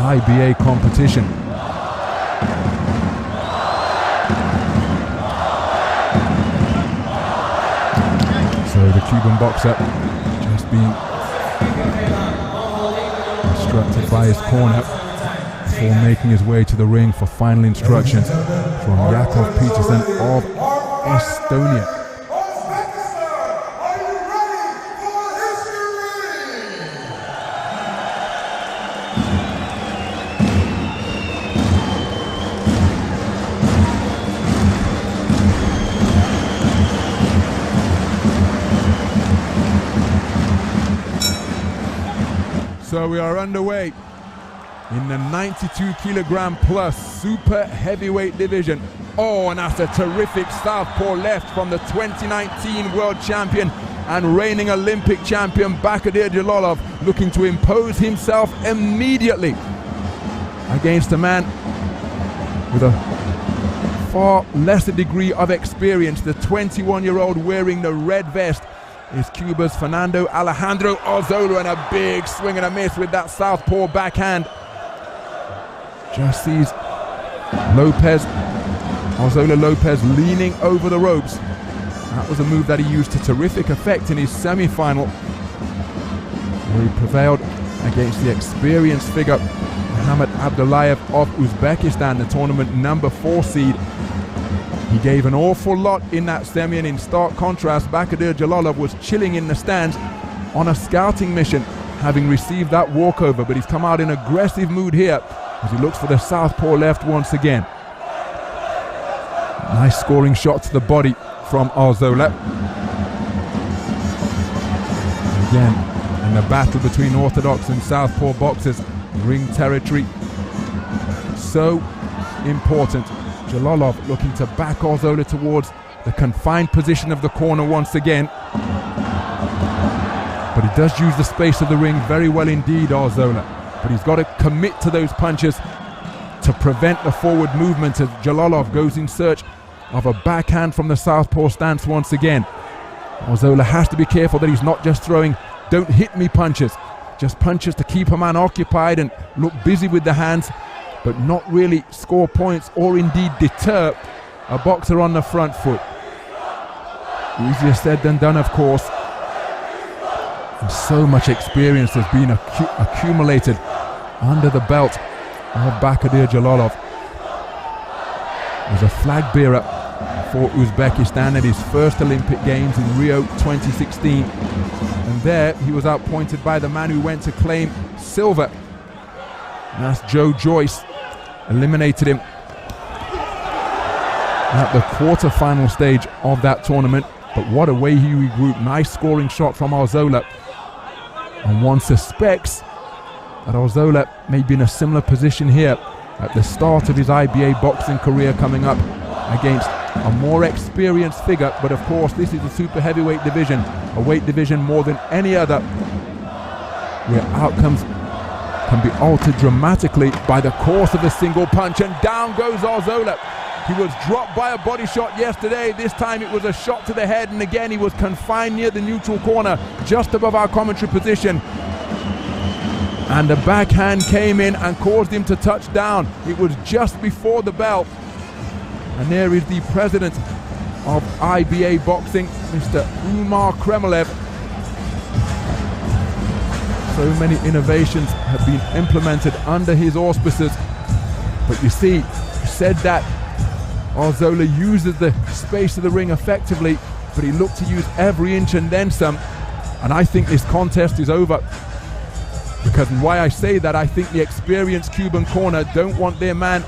IBA competition. So the Cuban boxer just being instructed by his corner before making his way to the ring for final instructions from Yakov Peterson of Estonia. So we are underway in the 92 kilogram plus super heavyweight division. Oh, and that's a terrific southpaw left from the 2019 world champion and reigning Olympic champion Bahodir Jalolov, looking to impose himself immediately against a man with a far lesser degree of experience. The 21-year-old wearing the red vest is Cuba's Fernando Alejandro Arzola, and a big swing and a miss with that southpaw backhand. Just sees Arzola Lopez leaning over the ropes. That was a move that he used to terrific effect in his semi-final, where he prevailed against the experienced figure Muhammad Abdullayev of Uzbekistan, the tournament number 4 seed. He gave an awful lot in that semi, and in stark contrast, Bahodir Jalolov was chilling in the stands on a scouting mission, having received that walkover, but he's come out in aggressive mood here as he looks for the southpaw left once again. Nice scoring shot to the body from Arzola. Again, in the battle between orthodox and southpaw boxers, ring territory so important. Jalolov looking to back Arzola towards the confined position of the corner once again. But he does use the space of the ring very well indeed, Arzola. But he's got to commit to those punches to prevent the forward movement as Jalolov goes in search of a backhand from the southpaw stance once again. Arzola has to be careful that he's not just throwing don't hit me punches, just punches to keep a man occupied and look busy with the hands, but not really score points or indeed deter a boxer on the front foot. Easier said than done, of course. And so much experience has been accumulated under the belt of Bahodir Jalolov. He was a flag bearer for Uzbekistan at his first Olympic Games in Rio 2016. And there he was outpointed by the man who went to claim silver. And that's Joe Joyce. Eliminated him at the quarter-final stage of that tournament. But what a way he regrouped. Nice scoring shot from Arzola. And one suspects that Arzola may be in a similar position here at the start of his IBA boxing career, coming up against a more experienced figure. But of course, this is a super heavyweight division, a weight division more than any other, where outcomes can be altered dramatically by the course of a single punch. And down goes Arzola. He was dropped by a body shot yesterday. This time it was a shot to the head, and again he was confined near the neutral corner, just above our commentary position. And the backhand came in and caused him to touch down. It was just before the bell. And there is the president of IBA boxing, Mr. Umar Kremlev. So many innovations have been implemented under his auspices. But you see, he said that Arzola uses the space of the ring effectively, but he looked to use every inch and then some. And I think this contest is over. Because why I say that, I think the experienced Cuban corner don't want their man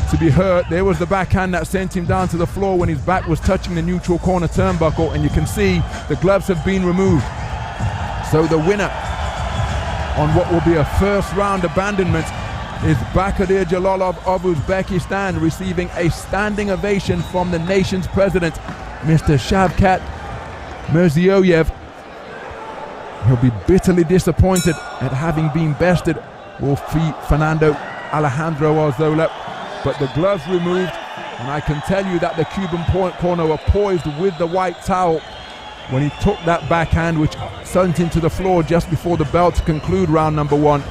to be hurt. There was the backhand that sent him down to the floor when his back was touching the neutral corner turnbuckle, and you can see the gloves have been removed. So the winner on what will be a first round abandonment is Bahodir Jalolov of Uzbekistan, receiving a standing ovation from the nation's president, Mr. Shavkat Mirziyoyev. He'll be bitterly disappointed at having been bested, Fernando Alejandro Arzola, but the gloves removed, and I can tell you that the Cuban corner were poised with the white towel when he took that backhand, which sent him to the floor just before the bell to conclude round number 1.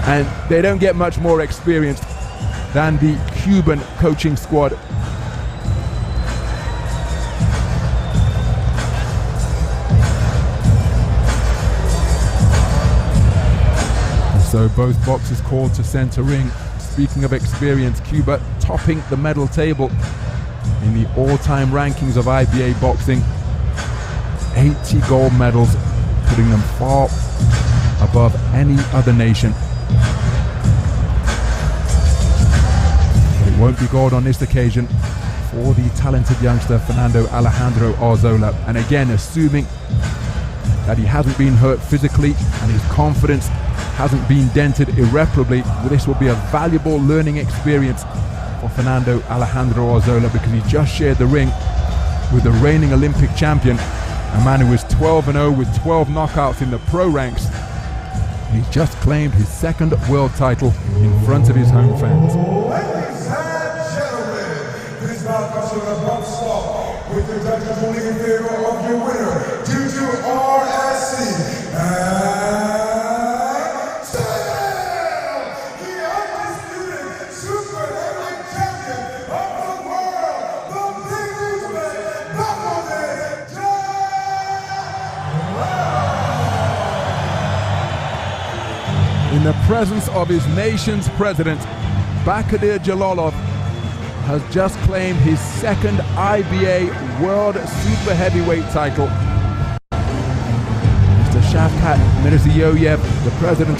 and they don't get much more experienced than the Cuban coaching squad. And so both boxers called to center ring. Speaking of experience, Cuba topping the medal table in the all-time rankings of IBA boxing. 80 gold medals, putting them far above any other nation. But it won't be gold on this occasion for the talented youngster Fernando Alejandro Arzola. And again, assuming that he hasn't been hurt physically and his confidence hasn't been dented irreparably, this will be a valuable learning experience for Fernando Alejandro Arzola, because he just shared the ring with the reigning Olympic champion, a man who is 12-0 with 12 knockouts in the pro ranks. And he just claimed his second world title in front of his home fans. Ladies and gentlemen, this bout comes with a bump stop with the judges ruling in favor of your winner due to RSC. And still, the undisputed super heavyweight champion of the world, the big Uzbek, bahodir, In the presence of his nation's president, Bahodir Jalolov has just claimed his second IBA World Super Heavyweight title. Mr. Shavkat Mirziyoyev, the president